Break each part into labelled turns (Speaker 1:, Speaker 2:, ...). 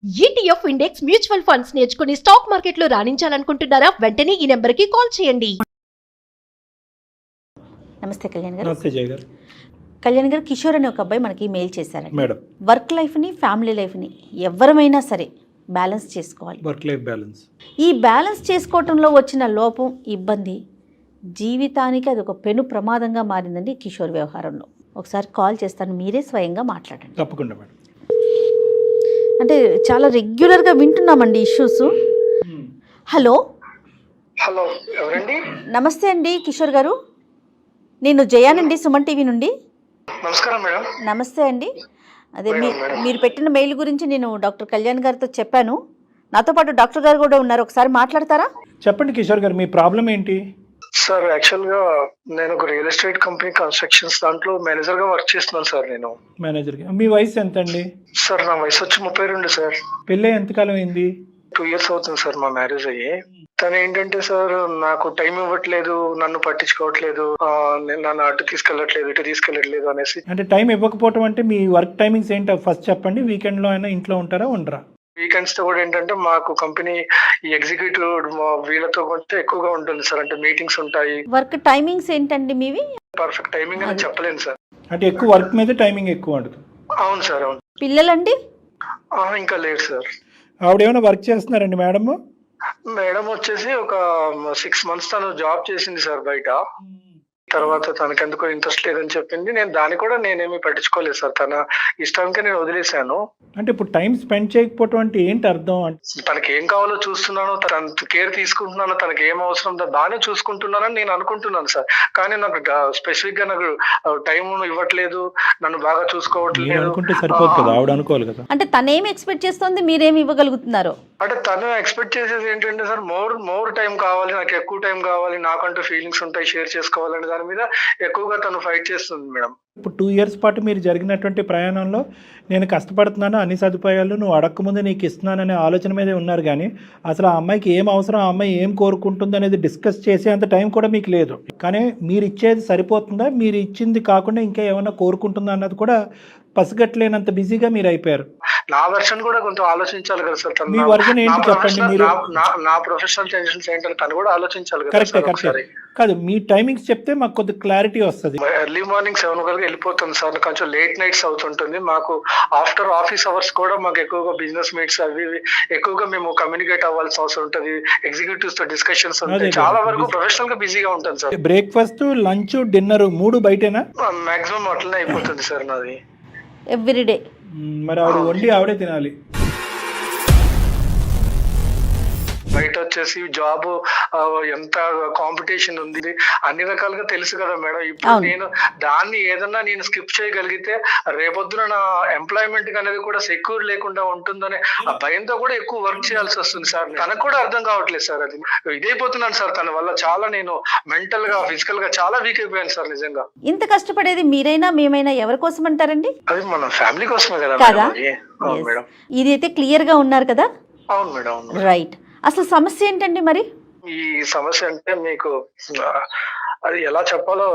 Speaker 1: ETF index mutual funds నేర్చుకుని stock మార్కెట్లో రాణించాలనుకుంటున్నారా? వెంటనే ఈ నెంబర్కి కాల్ చేయండి.
Speaker 2: నమస్తే కళ్యాణ్ గారు.
Speaker 3: నమస్తే జయ గారు.
Speaker 2: కళ్యాణ్ గారు, కిషోర్ అనే ఒక అబ్బాయి మనకి మెయిల్ చేశారండి.
Speaker 3: మేడం,
Speaker 2: వర్క్ లైఫ్ని ఫ్యామిలీ లైఫ్ని ఎవరమైనా సరే బ్యాలెన్స్ చేసుకోవాలి.
Speaker 3: Work life balance.
Speaker 2: ఈ బ్యాలెన్స్ చేసుకోవటంలో వచ్చిన లోపం, ఇబ్బంది జీవితానికి అది ఒక పెను ప్రమాదంగా మారిందండి కిషోర్ వ్యవహారంలో. ఒకసారి కాల్ చేస్తాను, మీరే స్వయంగా మాట్లాడండి.
Speaker 3: తప్పకుండా మేడం.
Speaker 2: అంటే చాలా రెగ్యులర్గా వింటున్నామండి ఇష్యూస్. హలో
Speaker 4: హలో, ఎవరండి?
Speaker 2: నమస్తే అండి కిషోర్ గారు, నేను జయానండి, సుమన్ టీవీ నుండి.
Speaker 4: నమస్కారం మేడం.
Speaker 2: నమస్తే అండి. అదే మీరు పెట్టిన మెయిల్ గురించి నేను డాక్టర్ కళ్యాణ్ గారితో చెప్పాను. నాతో పాటు డాక్టర్ గారు కూడా ఉన్నారు, ఒకసారి మాట్లాడతారా?
Speaker 3: చెప్పండి కిషోర్ గారు, మీ ప్రాబ్లం ఏంటి?
Speaker 4: సార్, యాక్చువల్గా నేను ఒక రియల్ ఎస్టేట్ కంపెనీ కన్స్ట్రక్షన్స్ దాంట్లో మేనేజర్గా వర్క్ చేస్తున్నాను సార్. నేను
Speaker 3: మేనేజర్. మీ వయసు ఎంత అండి?
Speaker 4: సార్, నా వయసు వచ్చి 32 సార్.
Speaker 3: పెళ్ళి ఎంతకాలం అయింది?
Speaker 4: 2 years అవుతుంది సార్ మా మ్యారేజ్ అయ్యి. తను ఏంటంటే సార్, నాకు టైం ఇవ్వట్లేదు, నన్ను పట్టించుకోవట్లేదు, నన్ను అటు తీసుకెళ్ళట్లేదు, ఇటు తీసుకెళ్ళట్లేదు అనేసి.
Speaker 3: అంటే టైం ఇవ్వకపోవటం అంటే మీ వర్క్ టైమింగ్స్ ఏంటో ఫస్ట్ చెప్పండి. వీకెండ్లో అయినా ఇంట్లో ఉంటారా, ఉండరా?
Speaker 4: వీకెండ్స్ తో కూడా ఏంటంటే మాకు కంపెనీ ఈ ఎగ్జిక్యూటివ్ వీళ్ళతో కొంచెం ఎక్కువగా ఉంటుంది సార్. అంటే మీటింగ్స్ ఉంటాయి.
Speaker 2: వర్క్ టైమింగ్స్ ఏంటండి మీవి?
Speaker 4: పర్ఫెక్ట్ టైమింగ్ అని చెప్పలేను సార్.
Speaker 3: అంటే ఎక్కువ వర్క్ మీద టైమింగ్ ఎక్కువ ఉంటుంది.
Speaker 4: అవును సార్, అవును.
Speaker 2: పిల్లలండి?
Speaker 4: ఇంకా లేదు సార్.
Speaker 3: ఆవిడ ఏమైనా వర్క్ చేస్తున్నారండి మేడమ్?
Speaker 4: మేడం వచ్చేసి ఒక 6 months తను జాబ్ చేసింది సార్ బయట. తర్వాత తనకి ఎందుకో ఇంట్రెస్ట్ లేదని చెప్పింది. దాన్ని కూడా నేనేమి పట్టించుకోలేదు సార్. తన ఇష్టంకే నేను వదిలేశాను.
Speaker 3: అంటే ఇప్పుడు టైం స్పెండ్ చేయకపోవటం అంటే ఏంటి అర్థం? అంటే
Speaker 4: తనకి ఏం కావాలో చూస్తున్నాను, తన కేర్ తీసుకుంటున్నాను, తనకి ఏం అవసరం బాగానే చూసుకుంటున్నానని నేను అనుకుంటున్నాను సార్. కానీ నాకు స్పెసిఫిక్ గా నాకు టైం ఇవ్వట్లేదు, నన్ను బాగా చూసుకోవట్లేదు.
Speaker 3: అనుకుంటే సరిపోదు కదా, ఆవిడ అనుకోవాలి కదా.
Speaker 2: అంటే తనేమి ఎక్స్పెక్ట్ చేస్తుంది, మీరేమి ఇవ్వగలుగుతున్నారు?
Speaker 4: అంటే తను ఎక్స్పెక్ట్ చేసేది ఏంటంటే సార్, మోర్ టైం కావాలి, నాకు ఎక్కువ టైం కావాలి, నాకంటూ ఫీలింగ్స్ ఉంటాయి, షేర్ చేసుకోవాలని దాని మీద ఎక్కువగా తను ఫైట్ చేస్తుంది మేడం.
Speaker 3: ఇప్పుడు 2 years పాటు మీరు జరిగినటువంటి ప్రయాణంలో నేను కష్టపడుతున్నాను, అన్ని సదుపాయాలు నువ్వు అడగకముందు నీకు ఇస్తున్నాననే ఆలోచన మీదే ఉన్నారు. కానీ అసలు ఆ అమ్మాయికి ఏం అవసరం, ఆ అమ్మాయి ఏం కోరుకుంటుంది అనేది డిస్కస్ చేసే అంత టైం కూడా మీకు లేదు. కానీ మీరు ఇచ్చేది సరిపోతుందా, మీరు ఇచ్చింది కాకుండా ఇంకా ఏమైనా కోరుకుంటుందా అన్నది కూడా పసిగట్టలేనంత బిజీగా మీరు అయిపోయారు.
Speaker 4: నా వెర్షన్ కూడా కొంచెం ఆలోచించాలి కదా సార్.
Speaker 3: మీ వర్షన్ ఏంటి చెప్పండి. మీరు
Speaker 4: నా ప్రొఫెషనల్ టెన్షన్స్ ఏంటంటే తను కూడా ఆలోచించాలి కదా.
Speaker 3: కరెక్ట్ కాదు, మీ టైమింగ్స్ చెప్తే మాకు కొద్ది క్లారిటీ వస్తుంది.
Speaker 4: ఎర్లీ మార్నింగ్ 7 గంటలకు వెళ్ళిపోతుంది సార్. కొంచెం లేట్ నైట్స్ అవుతుంటుంది. మాకు ఆఫ్టర్ ఆఫీస్ అవర్స్ కూడా మాకు ఎక్కువగా బిజినెస్ మీట్స్ అవి ఎక్కువగా మేము కమ్యూనికేట్ అవ్వాల్సిన అవసరం ఉంటుంది. ఎగ్జిక్యూటివ్స్ తో డిస్కషన్స్ ఉంటాయి. చాలా వరకు ప్రొఫెషనల్ గా బిజీగా ఉంటుంది సార్.
Speaker 3: బ్రేక్ఫాస్ట్, లంచ్, డిన్నర్ 3 బయటేనా?
Speaker 4: మాక్సిమం అట్లనే అయిపోతుంది సార్ నాది.
Speaker 2: ఎవ్రీడే.
Speaker 3: మరి ఆవిడ వండి ఆవిడే తినాలి.
Speaker 4: బయట వచ్చేసి జాబ్ ఎంత కాంపిటీషన్ ఉంది, అన్ని రకాలుగా తెలుసు కదా మేడం. ఇప్పుడు నేను దాన్ని ఏదన్నా నేను స్కిప్ చేయగలిగితే రేపొద్దున నా ఎంప్లాయ్మెంట్ అనేది కూడా సెక్యూర్ లేకుండా ఉంటుందనే ఆ భయంతో కూడా ఎక్కువ వర్క్ చేయాల్సి వస్తుంది సార్. తనకు కూడా అర్థం కావట్లేదు సార్. అది ఇదైపోతున్నాను సార్. తన వల్ల చాలా నేను మెంటల్ గా, ఫిజికల్ గా చాలా వీక్ అయిపోయాను సార్. నిజంగా
Speaker 2: ఇంత కష్టపడేది మీరైనా మేమైనా ఎవరి కోసం అంటారండి?
Speaker 4: అది మన ఫ్యామిలీ కోసమే కదా మేడం.
Speaker 2: ఇది అయితే క్లియర్ గా ఉన్నారు కదా?
Speaker 4: అవును మేడం.
Speaker 2: రైట్. అసలు సమస్య ఏంటండి మరి?
Speaker 4: ఈ సమస్య అంటే మీకు అది ఎలా చెప్పాలో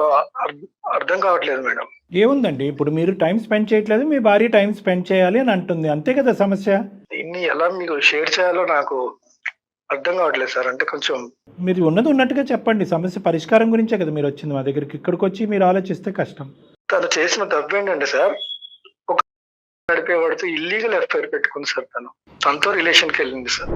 Speaker 4: అర్థం కావట్లేదు మేడం.
Speaker 3: ఏముందండి, ఇప్పుడు మీరు టైం స్పెండ్ చేయట్లేదు, మీ భార్య టైం స్పెండ్ చేయాలి అని అంటుంది, అంతే కదా సమస్య.
Speaker 4: దీన్ని ఎలా మీకు షేర్ చేయాలో నాకు అర్థం కావట్లేదు సార్. అంటే కొంచెం
Speaker 3: మీరు ఉన్నది ఉన్నట్టుగా చెప్పండి. సమస్య పరిష్కారం గురించే కదా మీరు వచ్చింది మా దగ్గరికి. ఇక్కడికి వచ్చి మీరు ఆలోచిస్తే కష్టం.
Speaker 4: తను చేసిన తప్పు ఏంటంటే సార్, ఒక నడిపేవాడితో ఇల్లీగల్ ఎఫ్ఐఆర్ పెట్టుకుంది సార్. తనతో రిలేషన్కి వెళ్ళింది సార్.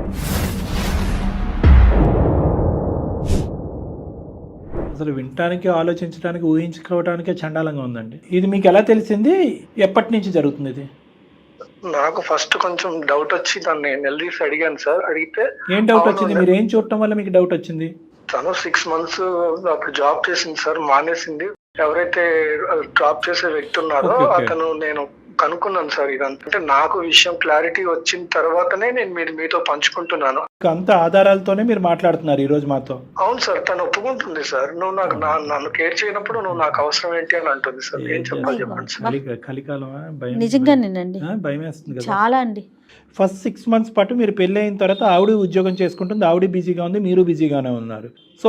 Speaker 3: అసలు వినటానికి, ఆలోచించడానికి, ఊహించుకోవడానికే చండాలంగా ఉందండి. ఇది మీకు ఎలా తెలిసింది? ఎప్పటి నుంచి జరుగుతుంది ఇది?
Speaker 4: నాకు ఫస్ట్ కొంచెం డౌట్ వచ్చి దాన్ని నిలదీసి అడిగాను సార్. అడిగితే
Speaker 3: ఏం డౌట్ వచ్చింది? మీరు ఏం చూడటం వల్ల మీకు డౌట్ వచ్చింది?
Speaker 4: తను 6 months అప్పుడు జాబ్ చేసింది సార్, మానేసింది. ఎవరైతే జాబ్ చేసే వ్యక్తి ఉన్నారో అతను నేను కనుక్కున్నాను సార్. ఇదంతా అంటే నాకు విషయం క్లారిటీ వచ్చిన తర్వాతనే నేను మీతో పంచుకుంటున్నాను.
Speaker 3: అంత ఆధారాలతోనే మీరు మాట్లాడుతున్నారు ఈ రోజు మాతో.
Speaker 4: అవును సార్, తను ఒప్పుకుంటుంది సార్. నువ్వు నాకు నన్ను కేర్ చేయనప్పుడు నువ్వు నాకు అవసరం ఏంటి అని అంటుంది సార్. ఏం చెప్పాలి చెప్పండి సార్.
Speaker 3: కలికాలమా?
Speaker 2: నిజంగానేనండి,
Speaker 3: భయం వేస్తుంది కదా
Speaker 2: చాలా అండి.
Speaker 3: ఫస్ట్ 6 months పాటు మీరు పెళ్ళి అయిన తర్వాత ఆవిడ ఉద్యోగం చేసుకుంటుంది, ఆవిడ బిజీగా ఉంది, మీరు బిజీగానే ఉన్నారు. సో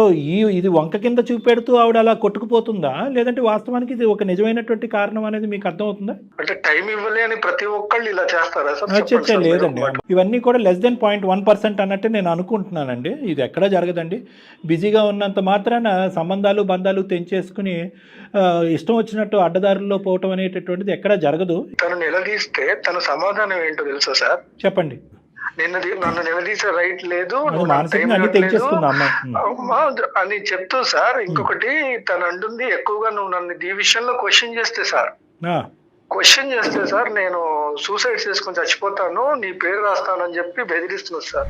Speaker 3: ఇది వంక కింద చూపెడుతూ ఆవిడ అలా కొట్టుకుపోతుందా, లేదంటే వాస్తవానికి ఇది ఒక నిజమైనటువంటి కారణం అనేది మీకు అర్థమవుతుందా?
Speaker 4: అంటే టైం ఇవ్వలే అని ప్రతి ఒక్కళ్ళు ఇలా చేస్తారా సార్?
Speaker 3: చర్చ లేదండి, ఇవన్నీ కూడా <0.1% అన్నట్టు నేను అనుకుంటున్నానండి. ఇది ఎక్కడా జరగదండి. బిజీగా ఉన్నంత మాత్రాన సంబంధాలు బంధాలు తెంచేసుకుని ఇష్టం వచ్చినట్టు అడ్డదారుల్లో పోవటం అనేటటువంటిది ఎక్కడా జరగదు.
Speaker 4: తను నిలదీస్తే తన సమాధానం ఏంటో తెలుసా సార్?
Speaker 3: చెప్పండి.
Speaker 4: నన్ను నిలదీసే రైట్ లేదు
Speaker 3: మానసికంగా అన్ని తెంచేసుకుందా అమ్మాయి
Speaker 4: అని చెప్తూ సార్. ఇంకొకటి తను అంటుంది ఎక్కువగా నువ్వు నన్ను ఈ విషయంలో క్వశ్చన్ చేస్తే సార్ నేను సూసైడ్ చేసుకొని చచ్చిపోతాను, నీ పేరు రాస్తానని చెప్పి బెదిరిస్తున్నారు సార్.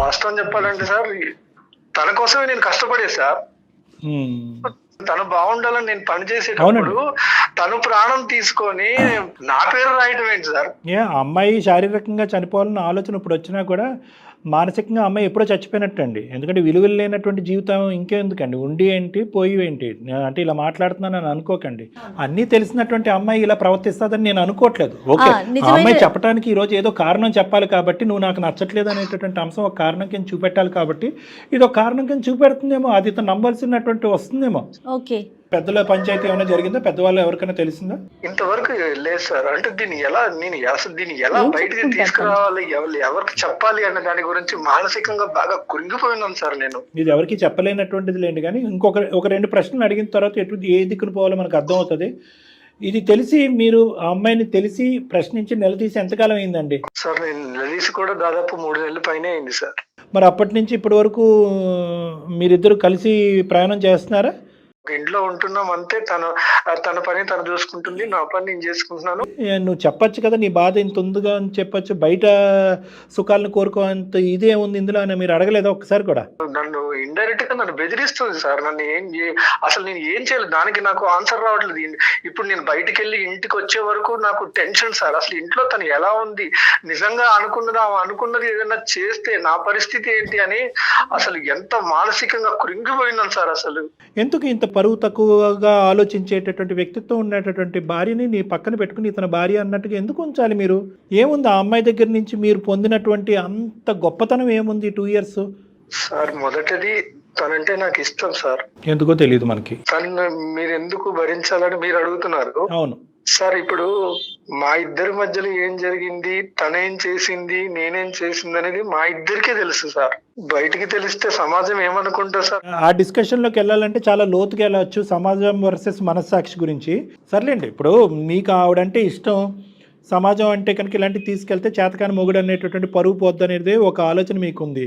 Speaker 4: వాస్తవం చెప్పాలంటే సార్, తన కోసమే నేను కష్టపడే సార్. తను బాగుండాలని నేను పని చేసేటప్పుడు తను ప్రాణం తీసుకొని నా పేరు రాయటం ఏంటి సార్?
Speaker 3: అమ్మాయి శారీరకంగా చనిపోవాలన్న ఆలోచన ఇప్పుడు వచ్చినా కూడా మానసికంగా అమ్మాయి ఎప్పుడో చచ్చిపోయినట్టండి. ఎందుకంటే విలువలు లేనటువంటి జీవితం ఇంకెందుకండి, ఉండి ఏంటి పోయి ఏంటి అంటే ఇలా మాట్లాడుతున్నానని అనుకోకండి. అన్నీ తెలిసినటువంటి అమ్మాయి ఇలా ప్రవర్తిస్తుందని నేను అనుకోవట్లేదు. ఓకే, అమ్మాయి చెప్పడానికి ఈరోజు ఏదో కారణం చెప్పాలి కాబట్టి నువ్వు నాకు నచ్చట్లేదు అనేటటువంటి అంశం ఒక కారణం కింద చూపెట్టాలి కాబట్టి ఇది ఒక కారణం కింద చూపెడుతుందేమో, అది ఇతను నమ్మాల్సినటువంటి వస్తుందేమో.
Speaker 2: ఓకే,
Speaker 3: పెద్దల పంచాయతీ ఏమైనా జరిగిందా? పెద్దవాళ్ళు ఎవరికైనా తెలిసిందా?
Speaker 4: ఇంతవరకు లేదు సార్. అంటే దీన్ని ఎలా బయటకి తీసుకురావాలి, ఎవరికి చెప్పాలి అనే దాని గురించి మానసికంగా బాగా కురింగిపోయినాను సార్ నేను.
Speaker 3: ఇది ఎవరికి చెప్పలేనటువంటిది లేండి, కానీ ఒక 2 ప్రశ్నలు అడిగిన తర్వాత ఏ దిక్కును పోవాలో మనకు అర్థమవుతుంది. ఇది తెలిసి మీరు ఆ అమ్మాయిని తెలిసి ప్రశ్నించి నిలదీసి ఎంతకాలం అయిందండి?
Speaker 4: సార్ నేను నిలదీసి కూడా దాదాపు 3 నెలల పైనే అయింది సార్.
Speaker 3: మరి అప్పటి నుంచి ఇప్పటి వరకు మీరిద్దరు కలిసి ప్రయాణం చేస్తున్నారా?
Speaker 4: ఇంట్లో ఉంటున్నాం అంతే. తన పని తను చూసుకుంటుంది, నా పని నేను చేసుకుంటున్నాను.
Speaker 3: నువ్వు చెప్పచ్చు కదా, నీ బాధ ఇంత ఉందిగా అని చెప్పచ్చు. బయట సుఖాలను కోరుకోంత ఇదే ఉంది ఇందులో అని మీరు అడగలేదా ఒక్కసారి కూడా?
Speaker 4: నన్ను ఇండైరెక్ట్ గా నన్ను బెదిరిస్తుంది సార్. నన్ను అసలు నేను ఏం చేయలేదు, దానికి నాకు ఆన్సర్ రావట్లేదు. ఇప్పుడు నేను బయటికి వెళ్ళి ఇంటికి వచ్చే వరకు నాకు టెన్షన్ సార్. అసలు ఇంట్లో తను ఎలా ఉంది, నిజంగా అనుకున్నది ఏదైనా చేస్తే నా పరిస్థితి ఏంటి అని అసలు ఎంత మానసికంగా కృంగిపోయినాను సార్. అసలు
Speaker 3: ఎందుకు ఇంత పరువు తక్కువగా ఆలోచించేటటువంటి వ్యక్తిత్వం ఉండేటటువంటి భార్యని నీ పక్కన పెట్టుకుని ఇతని భార్య అన్నట్టుగా ఎందుకు ఉంచాలి మీరు? ఏముంది ఆ అమ్మాయి దగ్గర నుంచి మీరు పొందినటువంటి అంత గొప్పతనం ఏముంది 2 years?
Speaker 4: సార్ మొదటిది తనంటే నాకు ఇష్టం సార్.
Speaker 3: ఎందుకో తెలియదు మనకి.
Speaker 4: తను మీరు ఎందుకు భరించాలని మీరు అడుగుతున్నారు.
Speaker 3: అవును
Speaker 4: సార్, ఇప్పుడు మా ఇద్దరి మధ్యలో ఏం జరిగింది, తనేం చేసింది, నేనేం చేసింది అనేది మా ఇద్దరికే తెలుసు సార్. బయటికి తెలిస్తే సమాజం ఏమనుకుంటారు సార్?
Speaker 3: ఆ డిస్కషన్ లోకి వెళ్ళాలంటే చాలా లోతుగా వెళ్ళవచ్చు, సమాజం వర్సెస్ మనస్సాక్షి గురించి. సర్లేండి, ఇప్పుడు మీకు ఆవిడంటే ఇష్టం, సమాజం అంటే కనుక ఇలాంటివి తీసుకెళ్తే చేతకాని మొగుడు అనేటటువంటి పరువు పోద్దు అనేది ఒక ఆలోచన మీకు ఉంది.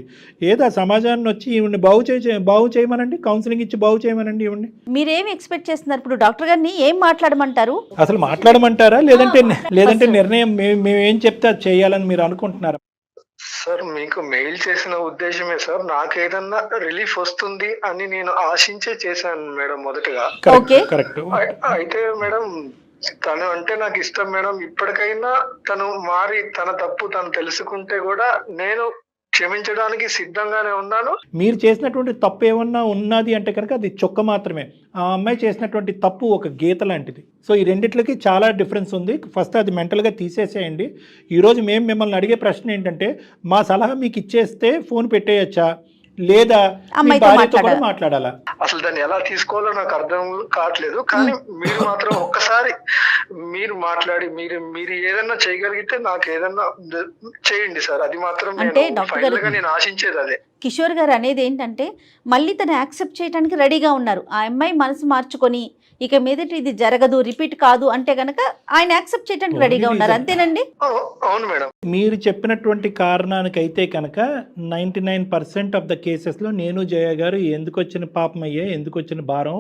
Speaker 3: ఏదో సమాజాన్ని వచ్చి ఈవిడ్ని బాగు చేయమనండి, కౌన్సిలింగ్ ఇచ్చి బాగు చేయమనండి ఈవిడ్ని.
Speaker 2: మీరేమి ఎక్స్పెక్ట్ చేస్తున్నారు? ఇప్పుడు డాక్టర్ గారిని ఏం మాట్లాడమంటారు?
Speaker 3: అసలు మాట్లాడమంటారా, లేదంటే నిర్ణయం మేము ఏం చెప్తే అది చేయాలని మీరు అనుకుంటున్నారా?
Speaker 4: సార్ మీకు మెయిల్ చేసిన ఉద్దేశమే సార్, నాకు ఏదన్నా రిలీఫ్ వస్తుంది అని నేను ఆశించే చేశాను మేడం మొదటగా.
Speaker 3: కరెక్ట్.
Speaker 4: అయితే మేడం తను అంటే నాకు ఇష్టం మేడం. ఇప్పటికైనా తను మారి తన తప్పు తను తెలుసుకుంటే కూడా నేను క్షమించడానికి సిద్ధంగానే ఉన్నాను.
Speaker 3: మీరు చేసినటువంటి తప్పు ఏమన్నా ఉన్నది అంటే కనుక అది చొక్క మాత్రమే. ఆ అమ్మాయి చేసినటువంటి తప్పు ఒక గీత లాంటిది. సో ఈ రెండిట్లకి చాలా డిఫరెన్స్ ఉంది. ఫస్ట్ అది మెంటల్గా తీసేసేయండి. ఈరోజు మేము మిమ్మల్ని అడిగే ప్రశ్న ఏంటంటే, మా సలహా మీకు ఇచ్చేస్తే ఫోన్ పెట్టేయచ్చా, లేదా భార్యతో కూడా మాట్లాడాలా?
Speaker 4: అసలు దాన్ని ఎలా తీసుకోవాలో నాకు అర్థం కావట్లేదు. కానీ మీరు మాత్రం ఒక్కసారి మీరు మాట్లాడి మీరు ఏదన్నా చేయగలిగితే నాకు ఏదన్నా చేయండి సార్. అది మాత్రం నేను ఆశించేది అదే.
Speaker 2: కిషోర్ గారు అనేది ఏంటంటే, మళ్ళీ తను యాక్సెప్ట్ చేయడానికి రెడీగా ఉన్నారు. ఆ అమ్మాయి మనసు మార్చుకొని ఇక మీదట ఇది జరగదు, రిపీట్ కాదు అంటే కనుక ఆయన యాక్సెప్ట్ చేయడానికి రెడీగా ఉన్నారు. అంతేనండి?
Speaker 4: అవును మేడం.
Speaker 3: మీరు చెప్పినటువంటి కారణానికైతే కనుక 99% ఆఫ్ ద కేసెస్లో నేను జయ గారు ఎందుకు వచ్చిన పాపం అయ్యా, ఎందుకు వచ్చిన భారం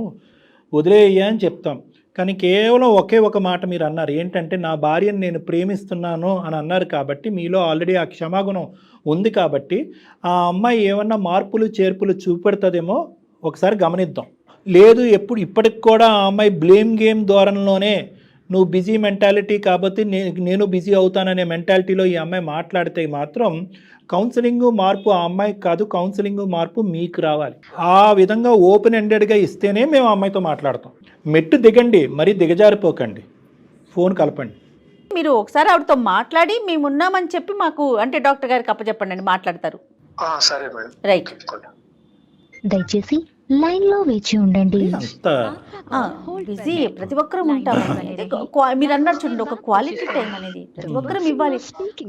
Speaker 3: వదిలేయ్యా అని చెప్తాం. కానీ కేవలం ఒకే ఒక మాట మీరు అన్నారు, ఏంటంటే నా భార్యను నేను ప్రేమిస్తున్నాను అని అన్నారు. కాబట్టి మీలో ఆల్రెడీ ఆ క్షమాగుణం ఉంది. కాబట్టి ఆ అమ్మాయి ఏమన్నా మార్పులు చేర్పులు చూపెడుతుందేమో ఒకసారి గమనిద్దాం. లేదు ఇప్పటికి కూడా ఆ అమ్మాయి బ్లేమ్ గేమ్ ధోరణిలోనే నువ్వు బిజీ మెంటాలిటీ కాబట్టి నేను బిజీ అవుతాననే మెంటాలిటీలో ఈ అమ్మాయి మాట్లాడితే మాత్రం కౌన్సిలింగ్ మార్పు ఆ అమ్మాయికి కాదు, కౌన్సిలింగ్ మార్పు మీకు రావాలి. ఆ విధంగా ఓపెన్ ఎండెడ్గా ఇస్తేనే మేము ఆ అమ్మాయితో మాట్లాడతాం. మెట్టు దిగండి, మరీ దిగజారిపోకండి, ఫోన్ కలపండి.
Speaker 2: మీరు ఒకసారి ఆవిడతో మాట్లాడి మేము ఉన్నామని చెప్పి మాకు అంటే డాక్టర్ గారికి అప్పచెప్పండి అండి, మాట్లాడతారు.
Speaker 4: సరే మేడం.
Speaker 2: రైట్.
Speaker 5: దయచేసి లైన్ లో వేచి ఉండండి.
Speaker 3: అంత
Speaker 2: బిజీ ప్రతి ఒక్కరూ ఉంటాము అనేది మీరు అన్నారు చూడండి, ఒక క్వాలిటీ టైం అనేది ప్రతి ఒక్కరం ఇవ్వాలి.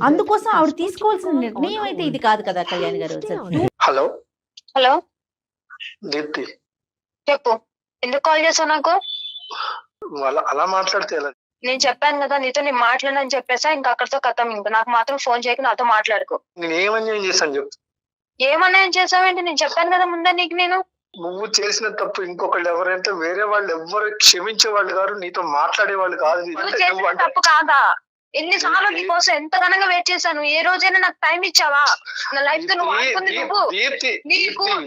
Speaker 2: అందుకోసం ఆవిడ తీసుకోవాల్సిన నిర్ణయం అయితే ఇది కాదు కదా కళ్యాణ్ గారు.
Speaker 4: హలో
Speaker 6: హలో
Speaker 4: దీప్తి,
Speaker 6: చెప్పు, ఎందుకు కాల్ చేసావు నాకు?
Speaker 4: అలా మాట్లాడితే ఎలా?
Speaker 6: నేను చెప్పాను కదా నీతో నేను మాట్లాడనని చెప్పేసా, ఇంకా అక్కడితో కథం. ఇంకా నాకు మాత్రం ఫోన్ చేయక నాతో మాట్లాడుకో.
Speaker 4: నేను ఏమన్యాయం చేశాను చెప్పు.
Speaker 6: ఏమన్నా చేసావేంటి? నేను చెప్పాను కదా ముందే నీకు. నేను
Speaker 4: నువ్వు చేసిన తప్పు ఇంకొకళ్ళు ఎవరైతే వేరే వాళ్ళు ఎవరు క్షమించే వాళ్ళు కాదు, నీతో మాట్లాడే వాళ్ళు కాదు.
Speaker 6: నువ్వు చేసిన తప్పు కాదా? ఎన్నిసార్లు నీకోసం ఎంత ఘనంగా వెయిట్ చేశాను. ఏ రోజైనా నాకు టైం ఇచ్చావా? నా లైఫ్ తో నువ్వు ఆడుకుంది నువ్వు.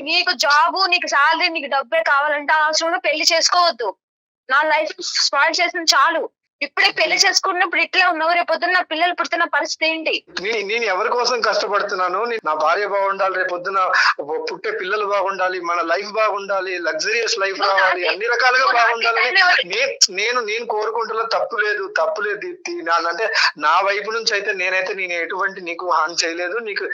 Speaker 6: నీకు జాబు, నీకు శాలరీ, నీకు డబ్బే కావాలంటే అవసరంలో పెళ్లి చేసుకోవద్దు. నా లైఫ్ స్పాయిల్ చేసింది చాలు. ఇప్పుడే పెళ్లి చేసుకున్నప్పుడు ఇట్లా ఉన్నావు, రేపొద్దున నా పిల్లలు పుడుతున్న పరిస్థితి ఏంటి?
Speaker 4: నేను ఎవరి కోసం కష్టపడుతున్నాను? నా భార్య బాగుండాలి, రేపొద్దున పుట్టే పిల్లలు బాగుండాలి, మన లైఫ్ బాగుండాలి, లగ్జరియస్ లైఫ్ రావాలి, అన్ని రకాలుగా బాగుండాలని నేను కోరుకుంటున్నా. తప్పు లేదు దీప్తి. అంటే నా వైపు నుంచి అయితే నేను ఎటువంటి నీకు హాని చేయలేదు. నీకు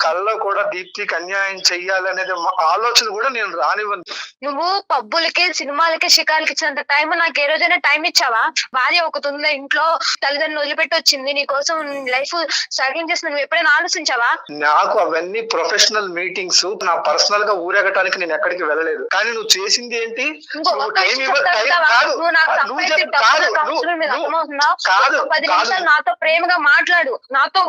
Speaker 4: కళ్ళలో కూడా దీప్తికి అన్యాయం చెయ్యాలనేది ఆలోచన కూడా నేను రానివ్వను.
Speaker 6: నువ్వు పబ్బులకి, సినిమాలకి, షికార్లకి ఇచ్చినంత టైం నాకు ఏ రోజైనా టైం ఇచ్చావా? భార్య ఒకటి ఉంది ఇంట్లో, తల్లిదండ్రులు వదిలిపెట్టి వచ్చింది, నీ కోసం లైఫ్ స్ట్రగ్లింగ్ చేసిన నువ్వు ఎప్పుడైనా ఆలోచించావా?
Speaker 4: నాకు అవన్నీ ప్రొఫెషనల్ మీటింగ్స్. నా పర్సనల్ గా ఊరేగటానికి నేను ఎక్కడికి వెళ్ళలేదు. కానీ నువ్వు చేసింది ఏంటి?
Speaker 6: నాతో ప్రేమగా మాట్లాడు, నాతో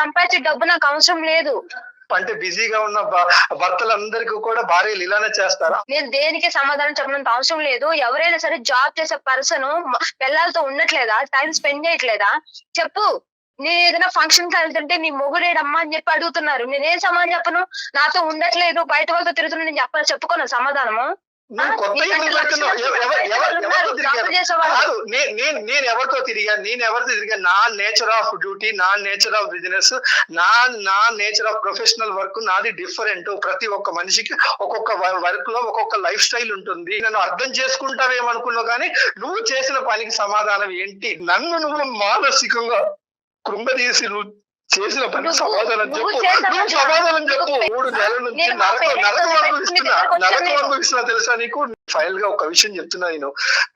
Speaker 6: సంపాదించే డబ్బు నాకు అవసరం లేదు.
Speaker 4: అంటే బిజీగా ఉన్న భర్తలందరికీ కూడా భార్యలు ఇలానే చేస్తారా?
Speaker 6: నేను దేనికి సమాధానం చెప్పినంత అవసరం లేదు. ఎవరైనా సరే జాబ్ చేసే పర్సన్ పిల్లలతో ఉండట్లేదా? టైం స్పెండ్ చేయట్లేదా? చెప్పు. నేను ఏదైనా ఫంక్షన్ కి వెళ్తుంటే నీ మొగుడేడమ్మా అని చెప్పి అడుగుతున్నారు. నేనేం సమాధానం చెప్పను? నాతో ఉండట్లేదు, బయట వాళ్ళతో తిరుగుతున్నా, నేను చెప్పుకోను సమాధానము.
Speaker 4: నేను ఎవరితో తిరిగా? నా నేచర్ ఆఫ్ డ్యూటీ, నా నేచర్ ఆఫ్ బిజినెస్, నా నేచర్ ఆఫ్ ప్రొఫెషనల్ వర్క్ నాది డిఫరెంట్. ప్రతి ఒక్క మనిషికి ఒక్కొక్క వర్క్ లో ఒక్కొక్క లైఫ్ స్టైల్ ఉంటుంది. నన్ను అర్థం చేసుకుంటావేమనుకున్నావు, కానీ నువ్వు చేసిన పనికి సమాధానం ఏంటి? నన్ను నువ్వు మానసికంగా కృంగదీసి నువ్వు చేసిన పని సమాధానం చెప్పు. 3 నెలల నుంచి నరకం అనుభవిస్తున్నా తెలుసా నీకు? ఫైనల్ గా ఒక విషయం చెప్తున్నా నేను.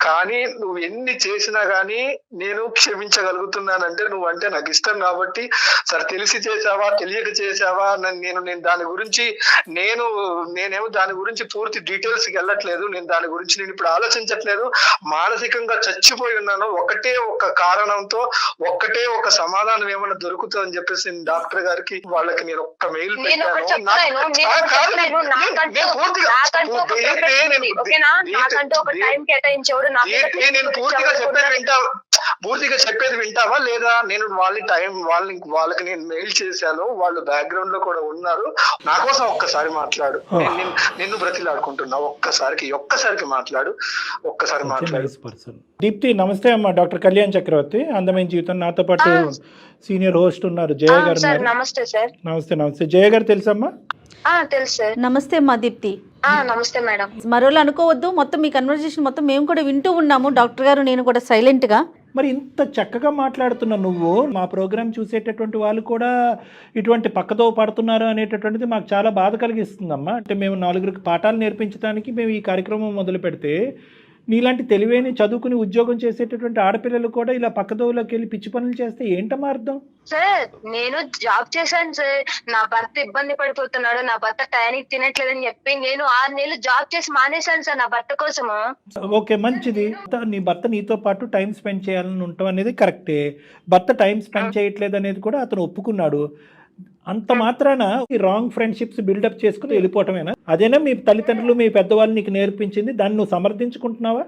Speaker 4: కానీ నువ్వు ఎన్ని చేసినా గానీ నేను క్షమించగలుగుతున్నానంటే నువ్వంటే నాకు ఇష్టం కాబట్టి. సరే, తెలిసి చేసావా, తెలియక చేసావా, నేను దాని గురించి నేనేమో దాని గురించి పూర్తి డీటెయిల్స్ కి వెళ్ళట్లేదు. నేను దాని గురించి ఇప్పుడు ఆలోచించట్లేదు. మానసికంగా చచ్చిపోయి ఉన్నాను. ఒకటే ఒక కారణంతో, ఒకటే ఒక సమాధానం ఏమైనా దొరుకుతుందని చెప్పేసి నేను డాక్టర్ గారికి వాళ్ళకి నేను ఒక్క మెయిల్ పెట్టాను. నేను పూర్తిగా చెప్పేది వింటావా లేదా? నేను వాళ్ళకి నేను మెయిల్ చేశాను. వాళ్ళు బ్యాక్గ్రౌండ్ లో కూడా ఉన్నారు. నా కోసం ఒక్కసారి మాట్లాడు. నిన్ను బ్రతిలాడుకుంటున్నా. ఒక్కసారికి మాట్లాడు.
Speaker 3: దీప్తి, నమస్తే అమ్మా. డాక్టర్ కళ్యాణ్ చక్రవర్తి, అందమైన జీవితం. నాతో పాటు సీనియర్ హోస్ట్ ఉన్నారు, జయ గారు.
Speaker 6: నమస్తే సార్.
Speaker 3: నమస్తే. జయ గారు తెలుసమ్మా?
Speaker 6: తెలుసు సార్.
Speaker 2: నమస్తే అమ్మా దీప్తి.
Speaker 6: నమస్తే మేడం.
Speaker 2: మరోలా అనుకోవద్దు, మొత్తం మీ కన్వర్జేషన్ మొత్తం మేము కూడా వింటూ ఉన్నాము. డాక్టర్ గారు నేను కూడా సైలెంట్ గా.
Speaker 3: మరి ఇంత చక్కగా మాట్లాడుతున్నా నువ్వు, మా ప్రోగ్రామ్ చూసేటటువంటి వాళ్ళు కూడా ఇటువంటి పక్కదో పడుతున్నారు అనేటటువంటిది మాకు చాలా బాధ కలిగిస్తుందమ్మా. అంటే మేము 4 పాఠాలు నేర్పించడానికి మేము ఈ కార్యక్రమం మొదలు పెడితే, నీలాంటి తెలివైన చదువుకుని ఉద్యోగం చేసేటటువంటి ఆడపిల్లలు కూడా ఇలా పక్కదోవలోకి వెళ్ళి పిచ్చి పనులు చేస్తే ఏంటమ్మా అర్థం?
Speaker 6: సార్, నేను జాబ్ చేశాను సార్. నా భర్త ఇబ్బంది పడిపోతున్నాడు, నా భర్త టైంకి తినట్లేదని చెప్పి నేను 6 నెలలు జాబ్ చేసి మానేశాను సార్ నా భర్త కోసము.
Speaker 3: ఓకే, మంచిది. నీ భర్త నీతో పాటు టైం స్పెండ్ చేయాలని ఉండటం అనేది కరెక్టే. భర్త టైం స్పెండ్ చేయట్లేదు అనేది కూడా అతను ఒప్పుకున్నాడు. అంత మాత్రాన ఈ రాంగ్ ఫ్రెండ్షిప్స్ బిల్డప్ చేసుకుని వెళ్ళిపోవటమేనా? అదేనా మీ తల్లిదండ్రులు, మీ పెద్దవాళ్ళు నీకు నేర్పించింది? దాన్ని నువ్వు సమర్థించుకుంటున్నావా?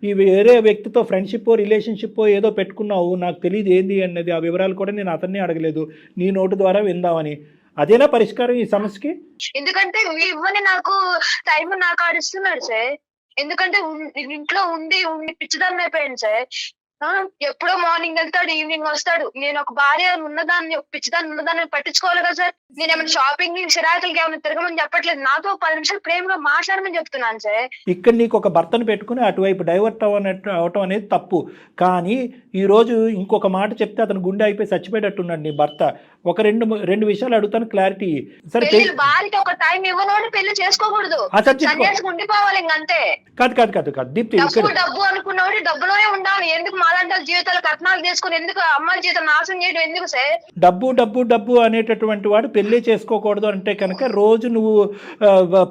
Speaker 3: ఈ వేరే వ్యక్తితో ఫ్రెండ్షిప్ రిలేషన్షిప్ ఏదో పెట్టుకున్నావు, నాకు తెలియదు ఏంది అన్నది, ఆ వివరాలు కూడా నేను అతన్ని అడగలేదు, నీ నోటు ద్వారా విందామని. అదేనా పరిష్కారం ఈ సమస్యకి?
Speaker 6: ఎందుకంటే ఇవ్వని నాకు టైం నాకు ఆడిస్తున్నాడు సార్. ఎందుకంటే ఇంట్లో ఉండి పిచ్చిదాన్ని అయిపోయాను సార్. ఎప్పుడో మార్నింగ్ వెళ్తాడు, ఈవినింగ్ వస్తాడు. నేను ఒక భార్య ఉన్నదాన్ని, ఒక పిచ్చిదాన్ని ఉన్నదాన్ని పట్టించుకోవాలి కదా సార్. నేను ఏమైనా షాపింగ్ చిరాకులకి ఏమైనా తిరగమని చెప్పట్లేదు. నాతో 10 నిమిషాలు ప్రేమగా మాట్లాడమని చెప్తున్నాను సార్.
Speaker 3: ఇక్కడ నీకు ఒక భర్తను పెట్టుకుని అటువైపు డైవర్ట్ అవటం అనేది తప్పు. కానీ ఈరోజు ఇంకొక మాట చెప్తే అతను గుండె అయిపోయి చచ్చిపోయేటట్టున్నాడు నీ భర్త. ఒక రెండు విషయాలు అడుగుతాను, క్లారిటీ. సరే,
Speaker 6: భార్యకి ఒక టైం ఇవ్వనోడు పెళ్లి చేసుకోకూడదు, సన్యాసికి ఉండిపోవాలి ఇంకంతే.
Speaker 3: కాదు దీప్తి,
Speaker 6: డబ్బు అనుకున్నవాడు డబ్బులోనే ఉండాలి. ఎందుకు మాలాంటి జీవితాలు కట్నాలు తీసుకుని ఎందుకు అమ్మాయి జీవితం నాశనం చేయడం ఎందుకు సార్?
Speaker 3: డబ్బు అనేటటువంటి వాడు పెళ్లి చేసుకోకూడదు అంటే కనుక రోజు నువ్వు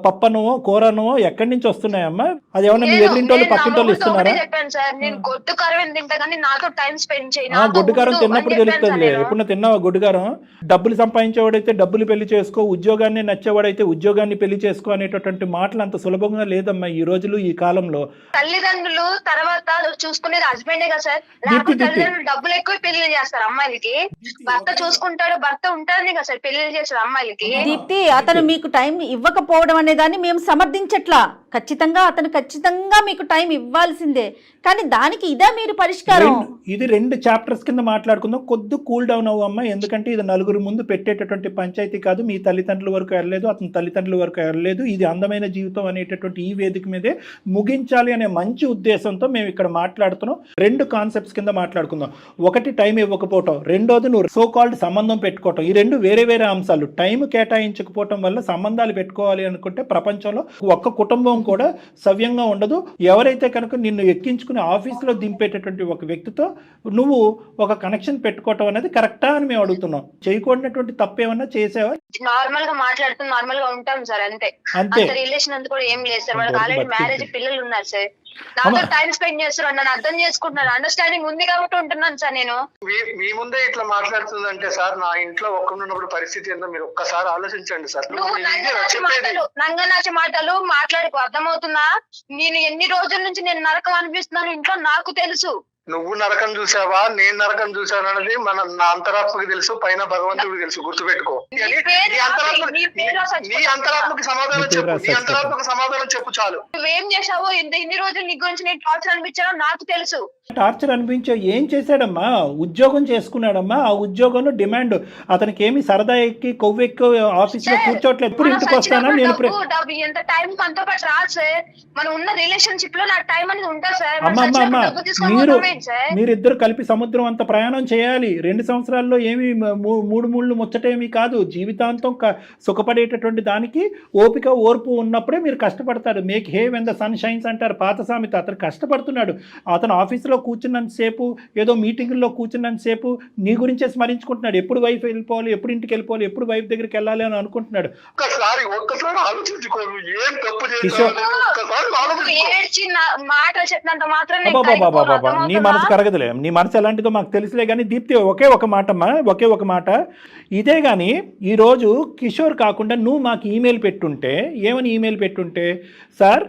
Speaker 3: పప్పనో కూరనో ఎక్కడి నుంచి వస్తున్నాయమ్మా? అది ఏమన్నా మీ ఎదురింటోళ్ళు పక్కింటోళ్ళు ఇస్తున్నారా?
Speaker 6: చెప్పాను సార్, నేను గొడ్డు కారం తింటా కానీ నాతో టైం స్పెండ్ చేయి.
Speaker 3: గొడ్డు కారం తిన్నప్పుడు తెలుస్తుంది. ఎప్పుడు తిన్నావా గొడ్డు కారం? డబ్బులు సంపాదించేవాడైతే డబ్బులు పెళ్లి చేసుకో, ఉద్యోగాన్ని నచ్చేవాడైతే ఉద్యోగాన్ని పెళ్లి చేసుకో అనేటటువంటి మాటలు అంత సులభంగా లేదమ్మా ఈ రోజులు, ఈ కాలంలో.
Speaker 6: తల్లిదండ్రులు తర్వాత చూసుకునేది హస్బెండే కదా సార్. తల్లిదండ్రులు డబ్బులు ఎక్కువ పెళ్లి చేస్తారు అమ్మాయిలకి. భర్త చూసుకుంటాడు, భర్త ఉంటాడని కదా సార్ పెళ్లి చేస్తారు అమ్మాయిలకి.
Speaker 2: దీప్తి, అతను మీకు టైం ఇవ్వకపోవడం అనే దాన్ని మేము సమర్థించట్లా. ఖచ్చితంగా మీకు టైం ఇవ్వాల్సిందే. కానీ దానికి ఇదే మీరు పరిష్కారం?
Speaker 3: ఇది 2 చాప్టర్స్ కింద మాట్లాడుకుందాం. కొద్ది కూల్ డౌన్ అవ్వమ్మా. ఎందుకంటే ఇది నలుగురు ముందు పెట్టేటటువంటి పంచాయతీ కాదు. మీ తల్లిదండ్రుల వరకు వెళ్ళలేదు, అతని తల్లిదండ్రుల వరకు వెళ్ళలేదు. ఇది అందమైన జీవితం అనేటటువంటి ఈ వేదిక మీదే ముగించాలి అనే మంచి ఉద్దేశంతో మేము ఇక్కడ మాట్లాడుతున్నాం. 2 కాన్సెప్ట్స్ కింద మాట్లాడుకుందాం. ఒకటి టైం ఇవ్వకపోవటం, రెండోది నువ్వు సో కాల్డ్ సంబంధం పెట్టుకోవటం. ఈ 2 వేరే అంశాలు. టైం కేటాయించకపోవటం వల్ల సంబంధాలు పెట్టుకోవాలి అనుకుంటే ప్రపంచంలో ఒక్క కుటుంబం కూడా సవ్యంగా ఉండదు. ఎవరైతే కనుక నిన్ను ఎక్కించుకుని ఆఫీస్లో దింపేటటువంటి ఒక వ్యక్తితో నువ్వు ఒక కనెక్షన్ పెట్టుకోవటం అనేది కరెక్టా అని మేము అడుగుతున్నాం. చేయకూడనటువంటి తప్పు ఏమన్నా చేసావా?
Speaker 6: నార్మల్ గా మాట్లాడుతూ నార్మల్ గా ఉంటాం సార్, అంతే. రిలేషన్ అంతా కూడా ఏం లేదు సార్. వాళ్ళకి ఆల్రెడీ మ్యారేజ్, పిల్లలు ఉన్నారు సార్. నాతో టైం స్పెండ్ చేస్తున్నారు, నన్ను అర్థం చేసుకుంటున్నారు, అండర్స్టాండింగ్ ఉంది కాబట్టి ఉంటున్నాను సార్. నేను
Speaker 4: మీ ముందే ఇట్లా మాట్లాడుతుందంటే సార్, నా ఇంట్లో ఒక్కడున్నప్పుడు పరిస్థితి ఏందో మీరు ఒక్కసారి ఆలోచించండి సార్.
Speaker 6: నంగనాచి మాటలు మాట్లాడుకో, అర్థమవుతుందా? నేను ఎన్ని రోజుల నుంచి నేను నరకం అనిపిస్తున్నాను ఇంట్లో, నాకు తెలుసు.
Speaker 4: నువ్వు నరకం చూసావా, నేను నరకం చూసాను అన్నది నా అంతరాత్మకి తెలుసు, పైన భగవంతుడికి తెలుసు. గుర్తుపెట్టుకో. నీ అంతరాత్మకి సమాధానం చెప్పు, నీ అంతరాత్మకి సమాధానం చెప్పు చాలు.
Speaker 6: నువ్వేం చేసావో, ఇన్ని రోజులు నీ గురించి నేను టార్చర్ అనిపించానో నాకు తెలుసు.
Speaker 3: టార్చర్ అనిపించే ఏం చేశాడమ్మా? ఉద్యోగం చేసుకున్నాడమ్మా. ఆ ఉద్యోగంలో డిమాండ్ అతనికి ఏమి సరదా ఎక్కి కొవ్వెక్కి ఆఫీస్ లో కూర్చోట్లేదు. ఎప్పుడు ఇంటికి వస్తానా నేను?
Speaker 6: ఎంత టైం మనతో పాటు రాదు సార్. మనం ఉన్న రిలేషన్షిప్ లో నాకు టైం అనేది ఉంటుంది సార్.
Speaker 3: అమ్మ, మీరిద్దరు కలిపి సముద్రం అంత ప్రయాణం చేయాలి. 2 సంవత్సరాల్లో ఏమి 3 మూళ్ళు ముచ్చటేమీ కాదు. జీవితాంతం సుఖపడేటటువంటి దానికి ఓపిక ఓర్పు ఉన్నప్పుడే మీరు కష్టపడతారు. Make hay when the sun shines అంటారు పాత సామెత. అతను కష్టపడుతున్నాడు. అతను ఆఫీసులో కూర్చున్నంతసేపు, ఏదో మీటింగుల్లో కూర్చున్నంతసేపు నీ గురించే స్మరించుకుంటున్నాడు. ఎప్పుడు వైఫ్ వెళ్ళిపోవాలి, ఎప్పుడు ఇంటికి వెళ్ళిపోవాలి, ఎప్పుడు వైఫ్ దగ్గరికి వెళ్ళాలి అని అనుకుంటున్నాడు. నీ మనసు కరగదులే, నీ మనసు ఎలాంటిదో మాకు తెలుసులే. కానీ దీప్తి, ఒకే ఒక మాట ఇదే. కానీ ఈరోజు కిషోర్ కాకుండా నువ్వు మాకు ఈమెయిల్ పెట్టుంటే, ఏమని ఈమెయిల్ పెట్టుంటే, సార్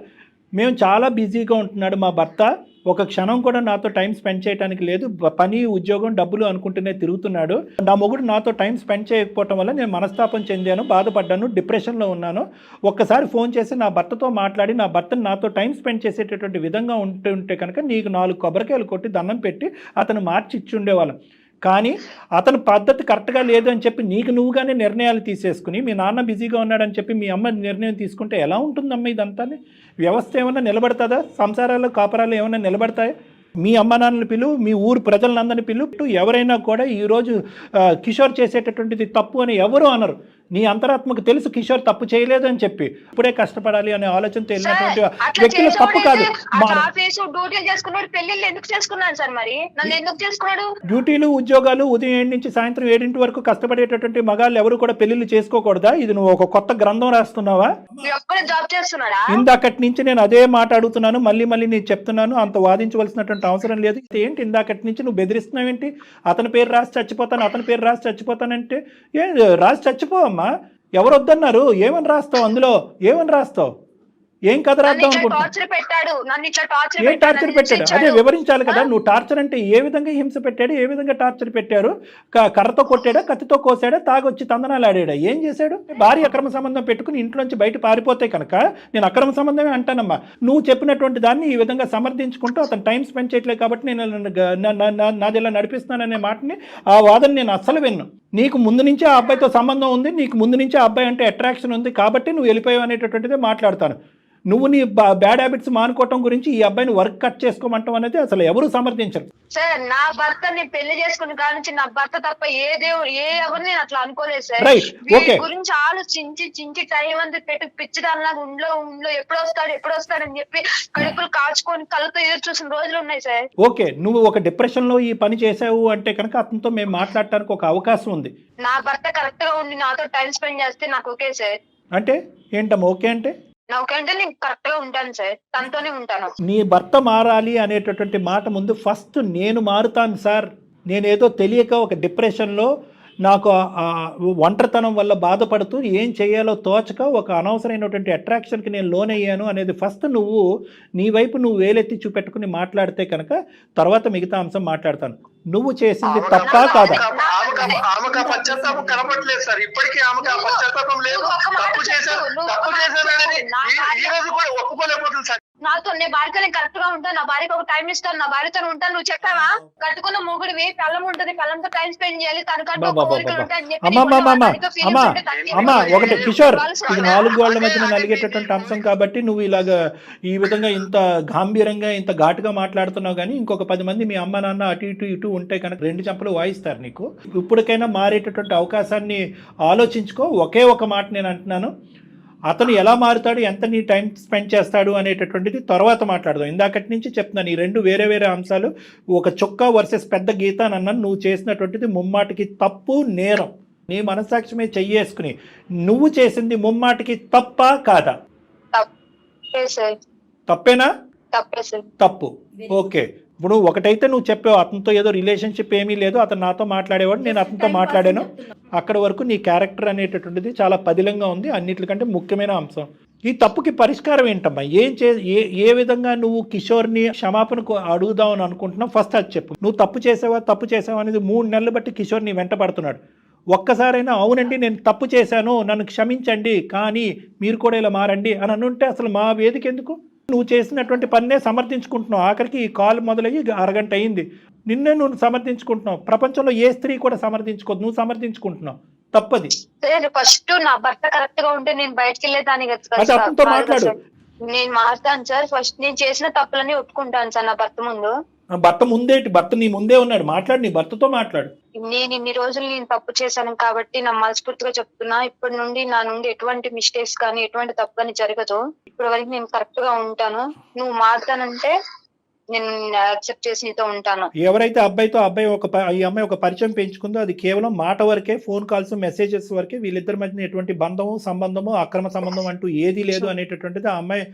Speaker 3: మేము చాలా బిజీగా ఉంటున్నాడు మా భర్త, ఒక క్షణం కూడా నాతో టైం స్పెండ్ చేయడానికి లేదు, పని ఉద్యోగం డబ్బులు అనుకుంటూనే తిరుగుతున్నాడు, నా మొగుడు నాతో టైం స్పెండ్ చేయకపోవటం వల్ల నేను మనస్తాపం చెందాను, బాధపడ్డాను, డిప్రెషన్లో ఉన్నాను, ఒక్కసారి ఫోన్ చేసి నా భర్తతో మాట్లాడి నా భర్తను నాతో టైం స్పెండ్ చేసేటటువంటి విధంగా ఉంటుంటే కనుక నీకు 4 కొబ్బరికాయలు కొట్టి దండం పెట్టి అతను మార్చి ఇచ్చి ఉండేవాళ్ళం. కానీ అతను పద్ధతి కరెక్ట్గా లేదు అని చెప్పి నీకు నువ్వుగానే నిర్ణయాలు తీసేసుకుని, మీ నాన్న బిజీగా ఉన్నాడని చెప్పి మీ అమ్మ నిర్ణయం తీసుకుంటే ఎలా ఉంటుందమ్మా ఇదంతా? వ్యవస్థ ఏమన్నా నిలబడుతుందా? సంసారాలు కాపరాలు ఏమైనా నిలబడతాయా? మీ అమ్మ నాన్నలు పిలువు, మీ ఊరు ప్రజలందరినీ పిలువు. ఎవరైనా కూడా ఈరోజు కిషోర్ చేసేటటువంటిది తప్పు అని ఎవరు అనరు. నీ అంతరాత్మకు తెలుసు కిషోర్ తప్పు చేయలేదు అని చెప్పి. ఇప్పుడే కష్టపడాలి అనే ఆలోచనతో వెళ్ళినటువంటి వ్యక్తులు తప్పు కాదు. డ్యూటీలు ఉద్యోగాలు ఉదయం 7 నుంచి సాయంత్రం 7 వరకు కష్టపడేటటువంటి మగాళ్ళు ఎవరు కూడా పెళ్లిళ్ళు చేసుకోకూడదా? ఇది నువ్వు ఒక కొత్త గ్రంథం రాస్తున్నావా? ఇందాకటి నుంచి నేను అదే మాట అడుగుతున్నాను, మళ్ళీ నేను చెప్తున్నాను. అంత వాదించవలసినటువంటి అవసరం లేదు. ఏంటి ఇందాకటి నుంచి నువ్వు బెదిరిస్తున్నావేంటి? అతని పేరు రాసి చచ్చిపోతానంటే రాసి చచ్చిపోవమ్మా. ఎవరు వద్దన్నారు? ఏమని రాస్తావు? అందులో ఏమని రాస్తావు? ఏం కథ రాద్దాం
Speaker 6: నన్ను ఇట్లా
Speaker 3: అనుకుంటున్నావు?
Speaker 6: టార్చర్ పెట్టాడు, నన్ను ఇట్లా టార్చర్
Speaker 3: ఏం టార్చర్ పెట్టాడు? అదే వివరించాలి కదా.
Speaker 6: ఆ?
Speaker 3: నువ్వు టార్చర్ అంటే ఏ విధంగా హింస పెట్టాడు, ఏ విధంగా టార్చర్ పెట్టారు? కర్రతో కొట్టాడా, కత్తితో కోసాడా, తాగొచ్చి తందనాలు ఆడాడా, ఏం చేశాడు? భార్య అక్రమ సంబంధం పెట్టుకుని ఇంట్లోంచి బయట పారిపోతే కనుక నేను అక్రమ సంబంధమే అంటానమ్మా. నువ్వు చెప్పినటువంటి దాన్ని ఈ విధంగా సమర్థించుకుంటూ అతను టైం స్పెండ్ చేయట్లేదు కాబట్టి నేను నాది ఇలా నడిపిస్తున్నాననే మాటని, ఆ వాదన నేను అస్సలు విన్ను. నీకు ముందు నుంచే ఆ అబ్బాయితో సంబంధం ఉంది, నీకు ముందు నుంచే ఆ అబ్బాయి అంటే అట్రాక్షన్ ఉంది కాబట్టి నువ్వు వెళ్ళిపోయావు అనేటటువంటిదే మాట్లాడతాను. నువ్వు నీ బ్యాడ్ హ్యాబిట్స్ మానుకోవటం గురించి ఈ అబ్బాయిని వర్క్ కట్ చేసుకోమంటాం అనేది అసలు ఎవరు సమర్థించరు.
Speaker 6: సార్ నా భర్తని పెళ్లి చేసుకున్న కాడ నుంచి నా భర్త తప్ప ఎవరిని నేను అట్లా అనుకోలేదు సార్.
Speaker 3: Right, okay.
Speaker 6: వీరి గురించి ఆలోచించి టైం అంతా పెట్టి పిచ్చిదానిలాగా ఉండ్లో ఎప్పుడు వస్తాడని చెప్పి కడుపులు కాల్చుకొని కళ్ళతో ఎదురు చూసిన రోజులు ఉన్నాయి సార్.
Speaker 3: ఓకే, నువ్వు ఒక డిప్రెషన్ లో ఈ పని చేసావు అంటే కనుక అతనితో మేము మాట్లాడటానికి ఒక అవకాశం ఉంది.
Speaker 6: నా భర్త కరెక్ట్ గా ఉండి నాతో టైం స్పెండ్ చేస్తే నాకు ఓకే సార్.
Speaker 3: అంటే ఏంటమ్మా ఓకే అంటే?
Speaker 6: నాకంటే నేను కరెక్ట్ గా ఉంటాను సార్, తనతోనే ఉంటాను.
Speaker 3: నీ భర్త మారాలి అనేటటువంటి మాట ముందు ఫస్ట్ నేను మారుతాను సార్, నేనేదో తెలియక ఒక డిప్రెషన్లో నాకు ఒంటరితనం వల్ల బాధపడుతూ ఏం చేయాలో తోచక ఒక అనవసరమైనటువంటి అట్రాక్షన్కి నేను లోన్ అయ్యాను అనేది ఫస్ట్ నువ్వు నీ వైపు నువ్వు వేలెత్తి చూపెట్టుకుని మాట్లాడితే కనుక తర్వాత మిగతా అంశం మాట్లాడతాను. నువ్వు చేసింది తప్పా కాదా?
Speaker 4: ఆమెకు ఆ పశ్చాత్తాపం కనపడలేదు సార్, ఇప్పటికీ ఆమెకు ఆ పశ్చాత్తాపం లేదు. తప్పు చేశానని ఈ రోజు కూడా ఒప్పుకోలేకపోతుంది సార్.
Speaker 6: నాతో నీ భార్యతో నేను కరెక్ట్ గా ఉంటాను, నా భార్యకి ఒక టైం ఇస్తాను, నా భార్యతో ఉంటాను. నువ్వు చెప్పావా కట్టుకున్న మొగుడివి పెళ్ళం ఉంటుంది, పెళ్ళంతో టైం స్పెండ్ చేయాలి, తనకంటూ ఒక కోరికలు ఉంటాయని చెప్పి
Speaker 3: అమ్మా ఒకటి కిషోర్, ఇది 4 గోళ్ల మధ్యన నలిగేటటువంటి అంశం కాబట్టి నువ్వు ఇలాగ ఈ విధంగా ఇంత గాంభీరంగా ఇంత ఘాటుగా మాట్లాడుతున్నావు. కానీ ఇంకొక 10 మంది మీ అమ్మ నాన్న అటు ఇటు ఉంటే కనుక 2 చెంపలు వాయిస్తారు నీకు. ఇప్పటికైనా మారేటటువంటి అవకాశాన్ని ఆలోచించుకో. ఒకే ఒక మాట నేను అంటున్నాను, అతను ఎలా మారుతాడు, ఎంత నీ టైం స్పెండ్ చేస్తాడు అనేటటువంటిది తర్వాత మాట్లాడదాం. ఇందాకటి నుంచి చెప్తున్నాను, ఈ 2 వేరే అంశాలు. ఒక చొక్కా వర్సెస్ పెద్ద గీత అని అన్నాను. నువ్వు చేసినటువంటిది ముమ్మాటికి తప్పు, నేరం. నీ మనస్సాక్షిమే చెయ్యేసుకుని నువ్వు చేసింది ముమ్మాటికి తప్పా కాదా? తప్పేనా? తప్పు. ఓకే, ఇప్పుడు ఒకటైతే నువ్వు చెప్పావు, అతనితో ఏదో రిలేషన్షిప్ ఏమీ లేదు, అతను నాతో మాట్లాడేవాడు, నేను అతనితో మాట్లాడాను. అక్కడ వరకు నీ క్యారెక్టర్ అనేటటువంటిది చాలా పదిలంగా ఉంది. అన్నిటికంటే ముఖ్యమైన అంశం ఈ తప్పుకి పరిష్కారం ఏంటమ్మా? ఏ విధంగా నువ్వు కిషోర్ని క్షమాపణ అడుగుదామని అనుకుంటున్నావు? ఫస్ట్ అది చెప్పు. నువ్వు తప్పు చేసావా అనేది 3 నెలలు బట్టి కిషోర్ నీ వెంట పడుతున్నాడు. ఒక్కసారైనా అవునండి నేను తప్పు చేశాను, నన్ను క్షమించండి, కానీ మీరు కూడా ఇలా మారండి అని అనుంటే అసలు మా వేదిక ఎందుకు? నువ్వు చేసినటువంటి పన్నే సమర్థించుకుంటున్నావు. ఆఖరికి ఈ కాల్ మొదలయ్యి అరగంట అయింది, నిన్నే నువ్వు సమర్థించుకుంటున్నావు. ప్రపంచంలో ఏ స్త్రీ కూడా సమర్థించుకోదు, నువ్వు సమర్థించుకుంటున్నావు. తప్పది.
Speaker 6: ఫస్ట్ నా భర్త కరెక్ట్ గా ఉంటే నేను బయటకు వెళ్ళేదాన్ని కదా.
Speaker 3: అతనితో మాట్లాడు.
Speaker 6: నేను మారుతాను సార్. ఫస్ట్ నేను చేసిన తప్పులని ఒప్పుకుంటాను సార్ నా భర్త ముందు.
Speaker 3: భర్త నీ ముందే ఉన్నాడు, మాట్లాడు, నీ భర్తతో మాట్లాడు.
Speaker 6: నేను ఇన్ని రోజులు నేను తప్పు చేశాను కాబట్టి నా మనస్ఫూర్తిగా చెప్తున్నా, ఇప్పటి నుండి నా నుండి ఎటువంటి మిస్టేక్స్ కానీ ఎటువంటి తప్పు కానీ జరగదు. ఇప్పటి వరకు నేను కరెక్ట్ గా ఉంటాను. నువ్వు మారుతానంటే నేను యాక్సెప్ట్ చేసి నీతో ఉంటాను.
Speaker 3: ఎవరైతే ఈ అమ్మాయి ఒక పరిచయం పెంచుకుందో అది కేవలం మాట వరకే, ఫోన్ కాల్స్ మెసేజెస్ వరకే. వీళ్ళిద్దరి మధ్య ఎటువంటి సంబంధము అక్రమ సంబంధం అంటూ ఏది లేదు అనేటటువంటిది ఆ అమ్మాయి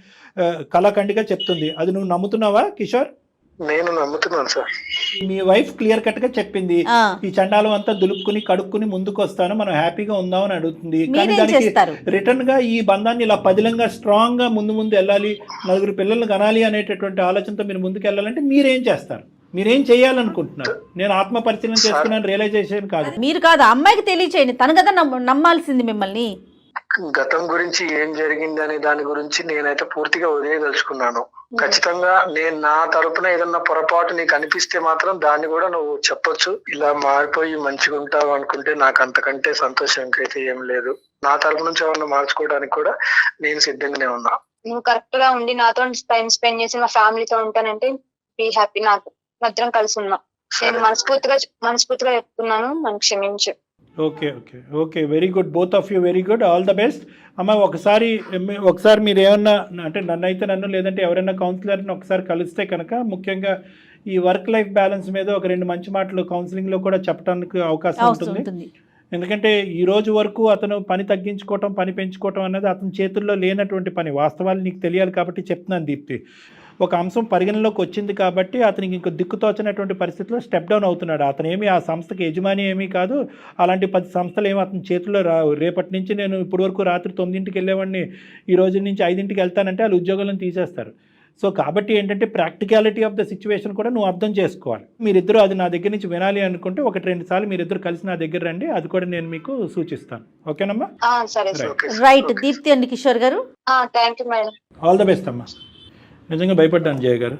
Speaker 3: కళాఖండిగా చెప్తుంది. అది నువ్వు నమ్ముతున్నావా కిషోర్?
Speaker 4: నేను నమ్ముతున్నాను సార్.
Speaker 3: మీ వైఫ్ క్లియర్ కట్ గా చెప్పింది, ఈ చండాలం అంతా దులుపుకుని కడుక్కుని ముందుకు వస్తాను, మనం హ్యాపీగా ఉందామని అడుగుతుంది. కానీ దానికి రిటర్న్ గా ఈ బంధాన్ని ఇలా పదిలంగా స్ట్రాంగ్ గా ముందు వెళ్ళాలి, 4 పిల్లలు కనాలి అనేటటువంటి ఆలోచనతో మీరు ముందుకు వెళ్ళాలంటే మీరేం చేస్తారు? మీరేం చేయాలనుకుంటున్నారు? నేను ఆత్మ పరిశీలన చేసుకున్నాను, రియలైజేషన్ కాదు.
Speaker 2: మీరు కాదు, అమ్మాయికి తెలియచేయండి, తను కదా నమ్మాల్సింది మిమ్మల్ని.
Speaker 4: గతం గురించి ఏం జరిగింది అనే దాని గురించి నేనైతే పూర్తిగా వదిలేదలుచుకున్నాను. ఖచ్చితంగా నేను నా తరపున ఏదన్నా పొరపాటు నీకు అనిపిస్తే మాత్రం దాన్ని కూడా నువ్వు చెప్పొచ్చు. ఇలా మారిపోయి మంచిగా ఉంటావు అనుకుంటే నాకు అంతకంటే సంతోషం అయితే ఏం లేదు. నా తరపు నుంచి ఏమన్నా మార్చుకోవడానికి కూడా నేను సిద్ధంగానే ఉన్నా.
Speaker 6: నువ్వు కరెక్ట్ గా ఉండి నాతో టైం స్పెండ్ చేసి మా ఫ్యామిలీతో ఉంటానంటే బీ హ్యాపీ. నాకు మధ్యం కలిసి ఉన్నా. నేను మనస్ఫూర్తిగా చెప్తున్నాను, నన్ను క్షమించు.
Speaker 3: Okay very good, both of you very good, all the best. అమ్మ ఒకసారి మీరు ఏమన్నా అంటే నన్ను లేదంటే ఎవరైనా కౌన్సిలర్ని ఒకసారి కలిస్తే కనుక ముఖ్యంగా ఈ వర్క్ లైఫ్ బ్యాలెన్స్ మీద ఒక 2 మంచి మాటలు కౌన్సిలింగ్లో కూడా చెప్పడానికి అవకాశం ఉంటుంది. ఎందుకంటే ఈ రోజు వరకు అతను పని తగ్గించుకోవటం, పని పెంచుకోవటం అనేది అతని చేతుల్లో లేనటువంటి పని. వాస్తవాలు నీకు తెలియాలి కాబట్టి చెప్తున్నాను దీప్తి. ఒక అంశం పరిగణలోకి వచ్చింది కాబట్టి అతనికి ఇంకో దిక్కుతోచినటువంటి పరిస్థితిలో స్టెప్ డౌన్ అవుతున్నాడు. అతను ఏమి ఆ సంస్థకి యజమాని ఏమీ కాదు. అలాంటి 10 సంస్థలు ఏమి అతని చేతుల్లో రావు. రేపటి నుంచి నేను ఇప్పటి వరకు రాత్రి 9ంటికి వెళ్ళేవాడిని, ఈ రోజు నుంచి 5ంటికి వెళ్తానంటే వాళ్ళు ఉద్యోగాలను తీసేస్తారు. సో కాబట్టి ఏంటంటే ప్రాక్టికాలిటీ ఆఫ్ ద సిచ్యువేషన్ కూడా నువ్వు అర్థం చేసుకోవాలి. మీరిద్దరూ అది నా దగ్గర నుంచి వినాలి అనుకుంటే 1-2 సార్లు మీరిద్దరు కలిసి నా దగ్గర రండి, అది కూడా నేను మీకు సూచిస్తాను. ఓకేనమ్మా?
Speaker 6: సరే sir.
Speaker 2: Right. Deepti and Kishore గారు,
Speaker 6: thank you madam.
Speaker 3: All the best అమ్మా. నిజంగా భయపడ్డాను జయ గారు.